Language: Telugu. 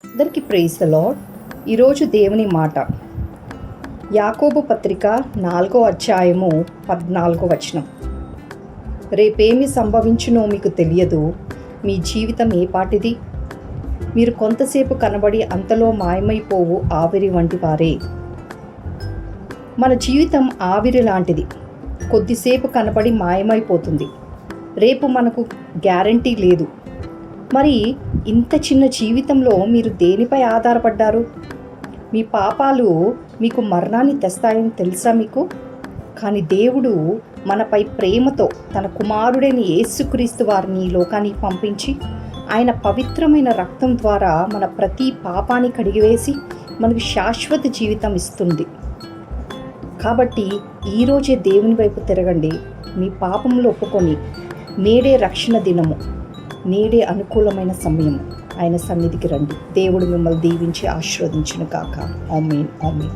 అందరికీ ప్రైజ్ ద లార్డ్. ఈరోజు దేవుని మాట యాకోబు పత్రిక 4వ అధ్యాయము 14వ వచనం. రేపేమి సంభవించునో మీకు తెలియదు, మీ జీవితం ఏ పాటిది? మీరు కొంతసేపు కనబడి అంతలో మాయమైపోవు ఆవిరి వంటి వారే. మన జీవితం ఆవిరి లాంటిది, కొద్దిసేపు కనబడి మాయమైపోతుంది. రేపు మనకు గ్యారంటీ లేదు. మరి ఇంత చిన్న జీవితంలో మీరు దేనిపై ఆధారపడ్డారు? మీ పాపాలు మీకు మరణాన్ని తెస్తాయని తెలుసా మీకు? కానీ దేవుడు మనపై ప్రేమతో తన కుమారుడైన యేసుక్రీస్తు వారిని ఈ లోకానికి పంపించి ఆయన పవిత్రమైన రక్తం ద్వారా మన ప్రతి పాపాన్ని కడిగివేసి మనకు శాశ్వత జీవితం ఇస్తుంది. కాబట్టి ఈరోజే దేవుని వైపు తిరగండి. మీ పాపంలో ఒప్పుకొని నేడే రక్షణ దినము, నేడే అనుకూలమైన సమయము. ఆయన సన్నిధికి రండి. దేవుడు మిమ్మల్ని దీవించి ఆశీర్వదించును గాక. ఆమేన్. ఆమేన్.